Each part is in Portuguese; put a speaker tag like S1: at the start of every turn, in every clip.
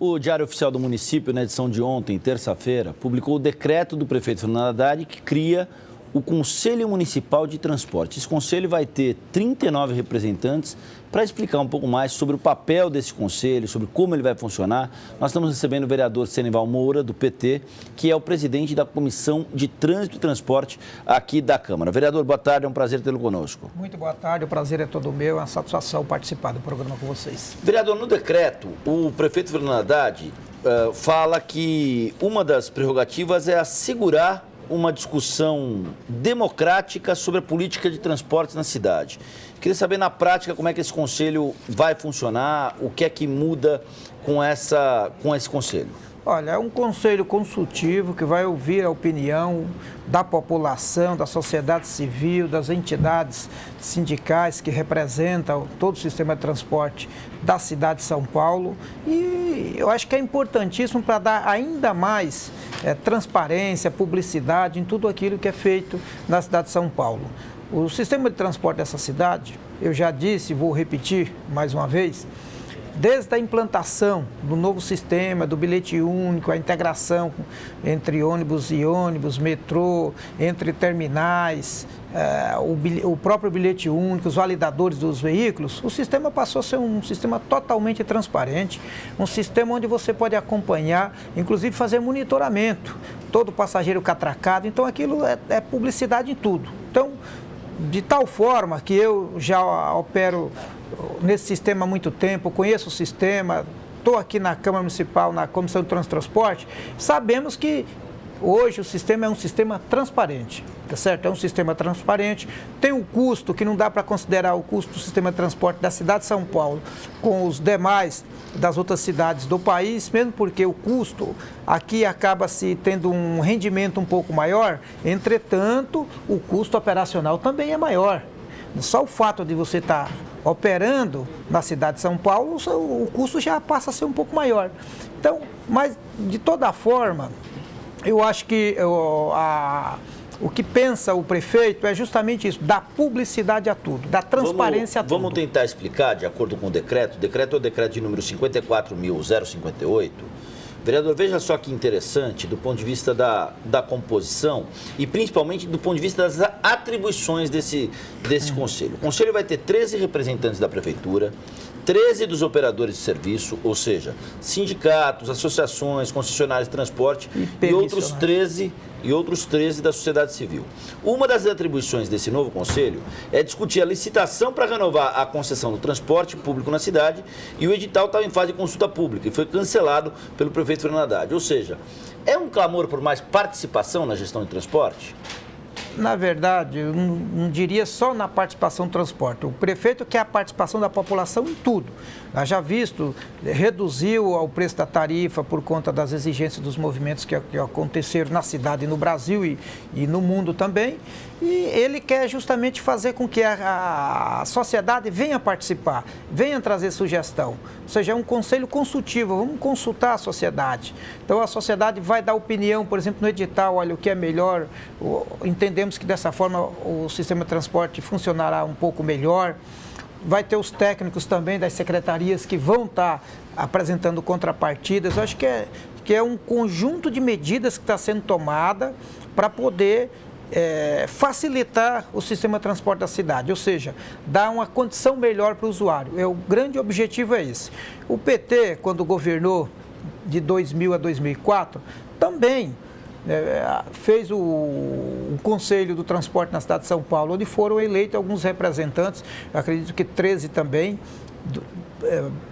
S1: O Diário Oficial do Município, na edição de ontem, terça-feira, publicou o decreto do prefeito Fernando Haddad que cria o Conselho Municipal de Transporte. Esse conselho vai ter 39 representantes. Para explicar um pouco mais sobre o papel desse conselho, sobre como ele vai funcionar, nós estamos recebendo o vereador Senival Moura, do PT, que é o presidente da Comissão de Trânsito e Transporte aqui da Câmara. Vereador, boa tarde, é um prazer tê-lo conosco.
S2: Muito boa tarde, o prazer é todo meu, é uma satisfação participar do programa com vocês.
S1: Vereador, no decreto, o prefeito Fernando Haddad fala que uma das prerrogativas é assegurar uma discussão democrática sobre a política de transportes na cidade. Queria saber na prática como é que esse conselho vai funcionar, o que é que muda com esse conselho.
S2: Olha, é um conselho consultivo que vai ouvir a opinião da população, da sociedade civil, das entidades sindicais que representam todo o sistema de transporte da cidade de São Paulo. E eu acho que é importantíssimo para dar ainda mais transparência, publicidade em tudo aquilo que é feito na cidade de São Paulo. O sistema de transporte dessa cidade, eu já disse e vou repetir mais uma vez, desde a implantação do novo sistema, do bilhete único, a integração entre ônibus e ônibus, metrô, entre terminais, o próprio bilhete único, os validadores dos veículos, o sistema passou a ser um sistema totalmente transparente, um sistema onde você pode acompanhar, inclusive fazer monitoramento, todo passageiro catracado, então aquilo é publicidade em tudo. Então, de tal forma que eu já opero nesse sistema há muito tempo, conheço o sistema, estou aqui na Câmara Municipal, na Comissão de Trânsito e Transporte, sabemos que hoje o sistema é um sistema transparente, tá certo? É um sistema transparente, tem um custo que não dá para considerar o custo do sistema de transporte da cidade de São Paulo com os demais das outras cidades do país, mesmo porque o custo aqui acaba se tendo um rendimento um pouco maior, entretanto, o custo operacional também é maior. Só o fato de você estar operando na cidade de São Paulo, o custo já passa a ser um pouco maior. Então, mas de toda forma, eu acho que o que pensa o prefeito é justamente isso, dar publicidade a tudo, dar transparência a tudo.
S1: Vamos tentar explicar, de acordo com o decreto é o decreto de número 54.058. Vereador, veja só que interessante do ponto de vista da composição e principalmente do ponto de vista das atribuições desse conselho. O conselho vai ter 13 representantes da prefeitura, 13 dos operadores de serviço, ou seja, sindicatos, associações, concessionárias de transporte e outros 13 da sociedade civil. Uma das atribuições desse novo conselho é discutir a licitação para renovar a concessão do transporte público na cidade e o edital estava em fase de consulta pública e foi cancelado pelo prefeito Fernando Haddad. Ou seja, é um clamor por mais participação na gestão de transporte?
S2: Na verdade, eu não diria só na participação do transporte. O prefeito quer a participação da população em tudo. Já visto, reduziu o preço da tarifa por conta das exigências dos movimentos que aconteceram na cidade e no Brasil e no mundo também. E ele quer justamente fazer com que a sociedade venha participar, venha trazer sugestão. Ou seja, é um conselho consultivo, vamos consultar a sociedade. Então, a sociedade vai dar opinião, por exemplo, no edital, olha, o que é melhor, entendemos que dessa forma o sistema de transporte funcionará um pouco melhor. Vai ter os técnicos também das secretarias que vão estar apresentando contrapartidas. Eu acho que é um conjunto de medidas que está sendo tomada para poder facilitar o sistema de transporte da cidade, ou seja, dar uma condição melhor para o usuário. O grande objetivo é esse. O PT, quando governou de 2000 a 2004, também fez o Conselho do Transporte na cidade de São Paulo, onde foram eleitos alguns representantes, acredito que 13 também,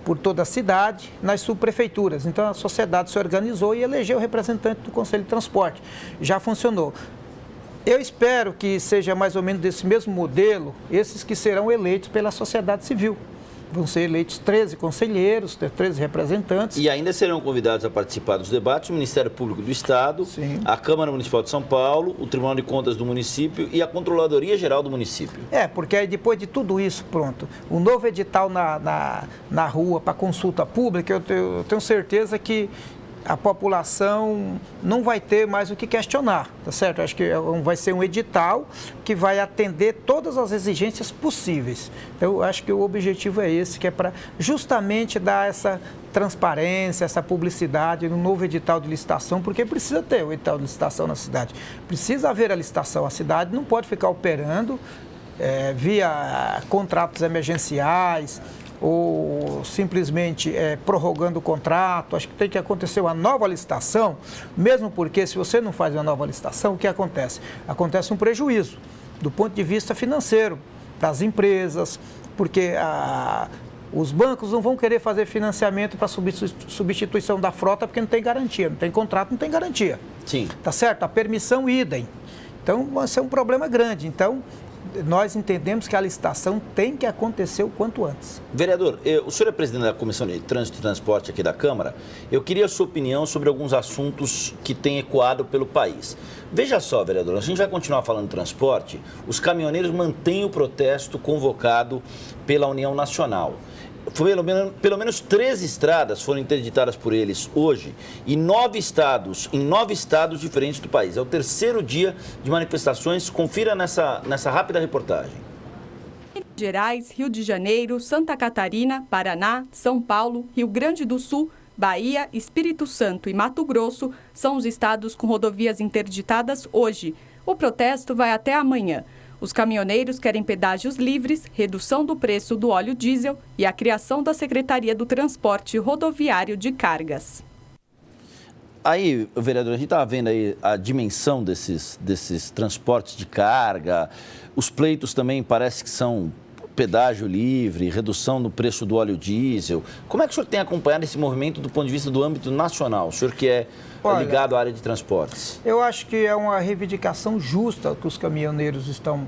S2: por toda a cidade, nas subprefeituras. Então, a sociedade se organizou e elegeu o representante do Conselho de Transporte. Já funcionou. Eu espero que seja mais ou menos desse mesmo modelo, esses que serão eleitos pela sociedade civil. Vão ser eleitos 13 conselheiros, 13 representantes.
S1: E ainda serão convidados a participar dos debates o Ministério Público do Estado,
S2: sim,
S1: a Câmara Municipal de São Paulo, o Tribunal de Contas do município e a Controladoria Geral do município.
S2: Porque aí depois de tudo isso, pronto, o novo edital na rua para consulta pública, eu tenho certeza que a população não vai ter mais o que questionar, tá certo? Acho que vai ser um edital que vai atender todas as exigências possíveis. Então, eu acho que o objetivo é esse, que é para justamente dar essa transparência, essa publicidade no novo edital de licitação, porque precisa ter o edital de licitação na cidade. Precisa haver a licitação. A cidade não pode ficar operando via contratos emergenciais, ou simplesmente prorrogando o contrato. Acho que tem que acontecer uma nova licitação, mesmo porque se você não faz uma nova licitação, o que acontece? Acontece um prejuízo do ponto de vista financeiro para as empresas, porque os bancos não vão querer fazer financiamento para substituição da frota porque não tem garantia, não tem contrato, não tem garantia.
S1: Sim.
S2: Tá certo? A permissão idem. Então, vai ser um problema grande. Então, nós entendemos que a licitação tem que acontecer o quanto antes.
S1: Vereador, o senhor é presidente da Comissão de Trânsito e Transporte aqui da Câmara. Eu queria a sua opinião sobre alguns assuntos que têm ecoado pelo país. Veja só, vereador, a gente vai continuar falando de transporte. Os caminhoneiros mantêm o protesto convocado pela União Nacional. Pelo menos 3 estradas foram interditadas por eles hoje e em 9 estados diferentes do país. É o 3º dia de manifestações. Confira nessa rápida reportagem.
S3: Minas Gerais, Rio de Janeiro, Santa Catarina, Paraná, São Paulo, Rio Grande do Sul, Bahia, Espírito Santo e Mato Grosso são os estados com rodovias interditadas hoje. O protesto vai até amanhã. Os caminhoneiros querem pedágios livres, redução do preço do óleo diesel e a criação da Secretaria do Transporte Rodoviário de Cargas.
S1: Aí, vereador, a gente estava vendo aí a dimensão desses transportes de carga. Os pleitos também parece que são pedágio livre, redução no preço do óleo diesel. Como é que o senhor tem acompanhado esse movimento do ponto de vista do âmbito nacional? O senhor que é ligado à área de transportes.
S2: Eu acho que é uma reivindicação justa que os caminhoneiros estão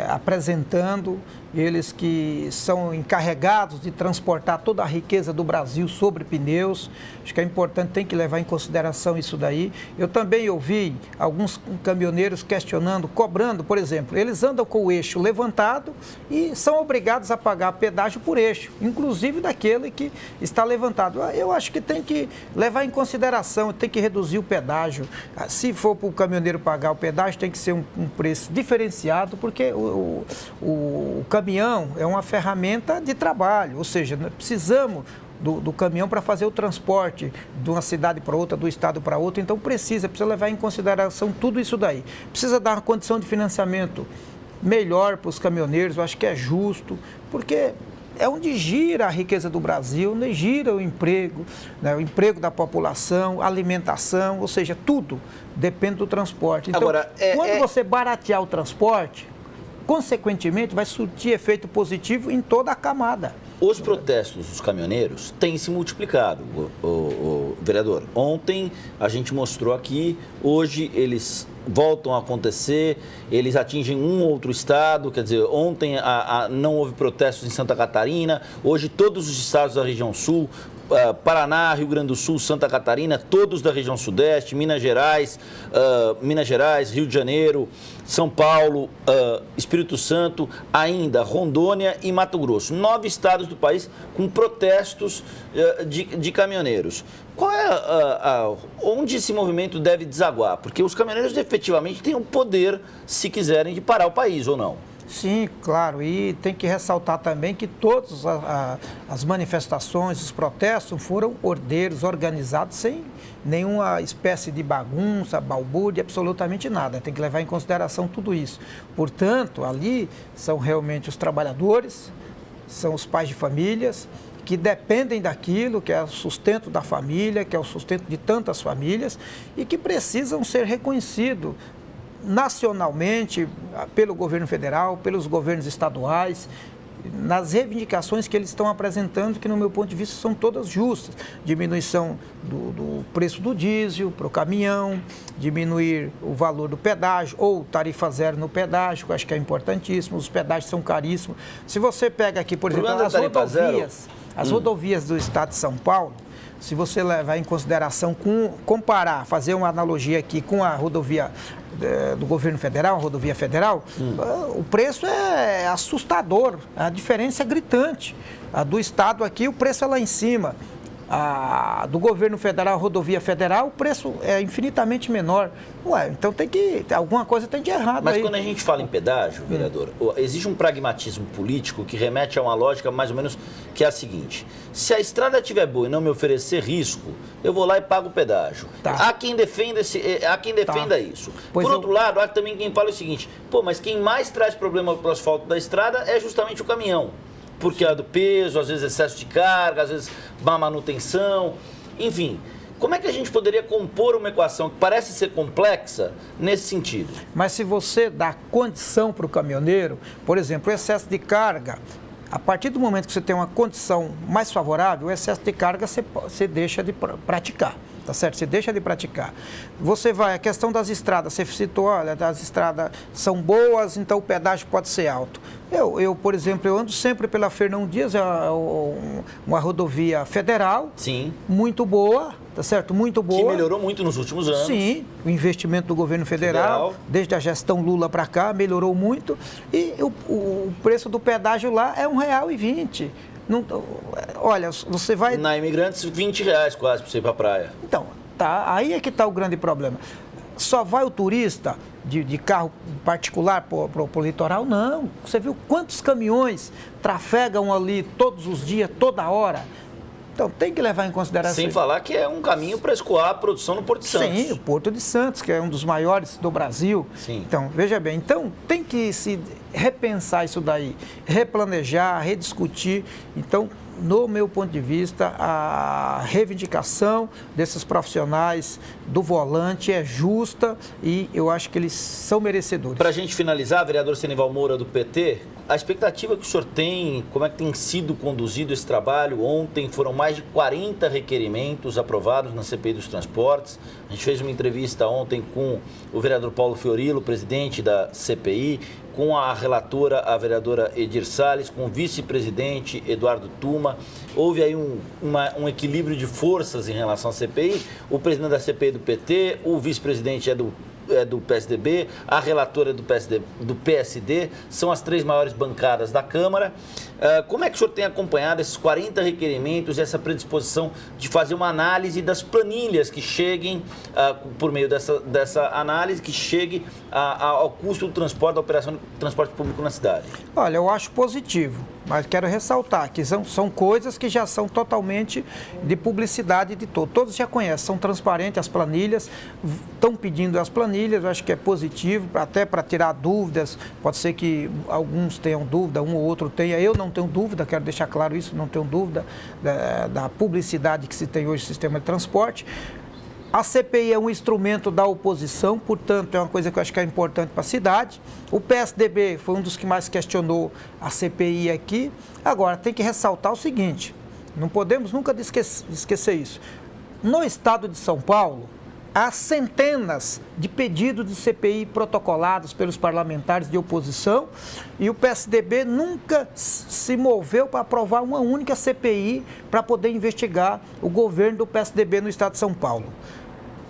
S2: apresentando, eles que são encarregados de transportar toda a riqueza do Brasil sobre pneus. Acho que é importante, tem que levar em consideração isso daí. Eu também ouvi alguns caminhoneiros questionando, cobrando, por exemplo, eles andam com o eixo levantado e são obrigados a pagar pedágio por eixo, inclusive daquele que está levantado. Eu acho que tem que levar em consideração, tem que reduzir o pedágio. Se for para o caminhoneiro pagar o pedágio, tem que ser um preço diferenciado, porque o caminhão é uma ferramenta de trabalho, ou seja, precisamos do caminhão para fazer o transporte de uma cidade para outra, do estado para outro, então precisa levar em consideração tudo isso daí. Precisa dar uma condição de financiamento melhor para os caminhoneiros, eu acho que é justo, porque é onde gira a riqueza do Brasil, onde gira o emprego, né, o emprego da população, a alimentação, ou seja, tudo depende do transporte. Então, agora, quando você baratear o transporte, consequentemente, vai surtir efeito positivo em toda a camada.
S1: Os protestos dos caminhoneiros têm se multiplicado, o vereador. Ontem a gente mostrou aqui, hoje eles voltam a acontecer, eles atingem um outro estado, quer dizer, ontem não houve protestos em Santa Catarina, hoje todos os estados da região sul, Paraná, Rio Grande do Sul, Santa Catarina, todos da região sudeste, Minas Gerais, Rio de Janeiro, São Paulo, Espírito Santo, ainda Rondônia e Mato Grosso. 9 estados do país com protestos de caminhoneiros. Qual é onde esse movimento deve desaguar? Porque os caminhoneiros efetivamente têm o poder, se quiserem, de parar o país ou não.
S2: Sim, claro, e tem que ressaltar também que todas as manifestações, os protestos foram ordeiros, organizados, sem nenhuma espécie de bagunça, balbúrdia, absolutamente nada. Tem que levar em consideração tudo isso. Portanto, ali são realmente os trabalhadores, são os pais de famílias, que dependem daquilo, que é o sustento da família, que é o sustento de tantas famílias e que precisam ser reconhecidos nacionalmente, pelo governo federal, pelos governos estaduais, nas reivindicações que eles estão apresentando, que no meu ponto de vista são todas justas. Diminuição do preço do diesel para o caminhão, diminuir o valor do pedágio ou tarifa zero no pedágio, que eu acho que é importantíssimo, os pedágios são caríssimos. Se você pega aqui, por exemplo, as rodovias do estado de São Paulo, se você levar em consideração, comparar, fazer uma analogia aqui com a rodovia do governo federal, a rodovia federal, o preço é assustador, a diferença é gritante. A do estado aqui, o preço é lá em cima. do governo federal, a rodovia federal, o preço é infinitamente menor. Ué, então alguma coisa tem de errado
S1: Mas
S2: aí.
S1: quando a gente fala em pedágio, vereador, existe um pragmatismo político que remete a uma lógica mais ou menos que é a seguinte: se a estrada estiver boa e não me oferecer risco, eu vou lá e pago o pedágio.
S2: Tá.
S1: Há quem defenda isso.
S2: Pois
S1: Por outro lado, há também quem fala o seguinte: pô, mas quem mais traz problema para o asfalto da estrada é justamente o caminhão. Porque é do peso, às vezes excesso de carga, às vezes má manutenção, enfim. Como é que a gente poderia compor uma equação que parece ser complexa nesse sentido?
S2: Mas se você dá condição para o caminhoneiro, por exemplo, o excesso de carga, a partir do momento que você tem uma condição mais favorável, o excesso de carga você deixa de praticar. Tá certo? Você deixa de praticar. Você vai, a questão das estradas, você citou, olha, as estradas são boas, então o pedágio pode ser alto. Eu, por exemplo, eu ando sempre pela Fernão Dias, uma rodovia federal.
S1: Sim.
S2: Muito boa, tá certo? Muito boa.
S1: Que melhorou muito nos últimos anos.
S2: Sim, o investimento do governo federal, desde a gestão Lula para cá, melhorou muito. E o preço do pedágio lá é R$ 1,20. Não, olha, você vai...
S1: Na Imigrantes, R$20 quase para você ir para a praia.
S2: Então, tá, aí é que está o grande problema. Só vai o turista de carro particular para o litoral? Não. Você viu quantos caminhões trafegam ali todos os dias, toda hora? Então, tem que levar em consideração.
S1: Sem falar que é um caminho para escoar a produção no Porto de Santos.
S2: Sim, o Porto de Santos, que é um dos maiores do Brasil.
S1: Sim.
S2: Então, veja bem, tem que se repensar isso daí, replanejar, rediscutir. Então, no meu ponto de vista, a reivindicação desses profissionais do volante é justa e eu acho que eles são merecedores.
S1: Para a gente finalizar, vereador Senival Moura do PT, a expectativa que o senhor tem, como é que tem sido conduzido esse trabalho? Ontem foram mais de 40 requerimentos aprovados na CPI dos transportes. A gente fez uma entrevista ontem com o vereador Paulo Fiorilo, presidente da CPI, com a relatora, a vereadora Edir Salles, com o vice-presidente Eduardo Tuma. Houve aí um equilíbrio de forças em relação à CPI. O presidente da CPI é do PT, o vice-presidente é do PSDB, a relatora é do PSD, são as três maiores bancadas da Câmara. Como é que o senhor tem acompanhado esses 40 requerimentos e essa predisposição de fazer uma análise das planilhas que cheguem, por meio dessa análise, que chegue ao custo do transporte, da operação do transporte público na cidade?
S2: Olha, eu acho positivo, mas quero ressaltar que são coisas que já são totalmente de publicidade de todos. Todos já conhecem, são transparentes as planilhas, estão pedindo as planilhas, eu acho que é positivo, até para tirar dúvidas. Pode ser que alguns tenham dúvida, um ou outro tenha. Eu não tenho dúvida, quero deixar claro isso, não tenho dúvida da publicidade que se tem hoje no sistema de transporte. A CPI é um instrumento da oposição, portanto, é uma coisa que eu acho que é importante para a cidade. O PSDB foi um dos que mais questionou a CPI aqui. Agora, tem que ressaltar o seguinte, não podemos nunca esquecer isso. No estado de São Paulo, há centenas de pedidos de CPI protocolados pelos parlamentares de oposição e o PSDB nunca se moveu para aprovar uma única CPI para poder investigar o governo do PSDB no estado de São Paulo.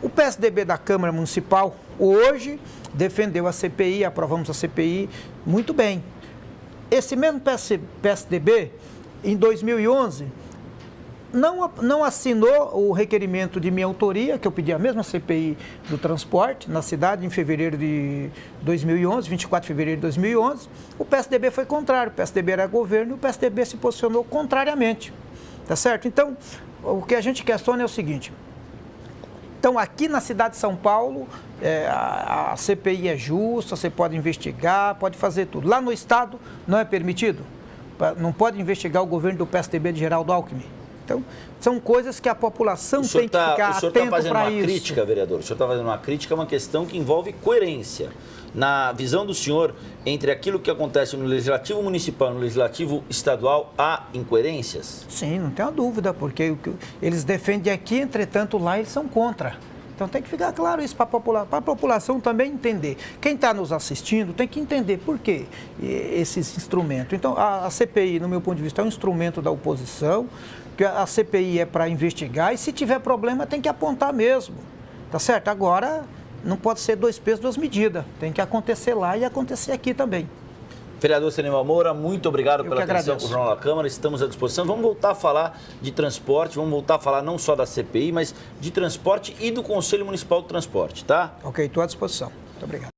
S2: O PSDB da Câmara Municipal hoje defendeu a CPI, aprovamos a CPI, muito bem. Esse mesmo PSDB, em 2011, não assinou o requerimento de minha autoria, que eu pedi a mesma CPI do transporte na cidade em fevereiro de 2011, 24 de fevereiro de 2011. O PSDB foi contrário, o PSDB era governo e o PSDB se posicionou contrariamente, tá certo? Então, o que a gente questiona é o seguinte: então, aqui na cidade de São Paulo, a CPI é justa, você pode investigar, pode fazer tudo. Lá no estado, não é permitido? Não pode investigar o governo do PSDB de Geraldo Alckmin? Então, são coisas que a população tem que ficar atento para isso.
S1: O senhor está fazendo uma crítica, vereador, o senhor está fazendo uma crítica a uma questão que envolve coerência. Na visão do senhor, entre aquilo que acontece no Legislativo Municipal e no Legislativo Estadual, há incoerências?
S2: Sim, não tenho dúvida, porque eles defendem aqui, entretanto, lá eles são contra. Então tem que ficar claro isso para a população também entender. Quem está nos assistindo tem que entender por que esses instrumentos. Então, a CPI, no meu ponto de vista, é um instrumento da oposição, que a CPI é para investigar e se tiver problema tem que apontar mesmo, tá certo? Agora, não pode ser 2 pesos, 2 medidas, tem que acontecer lá e acontecer aqui também.
S1: Vereador Cenival Moura, muito obrigado pela atenção com o Jornal da Câmara. Estamos à disposição. Vamos voltar a falar de transporte, vamos voltar a falar não só da CPI, mas de transporte e do Conselho Municipal do Transporte, tá?
S2: Ok, estou à disposição. Muito obrigado.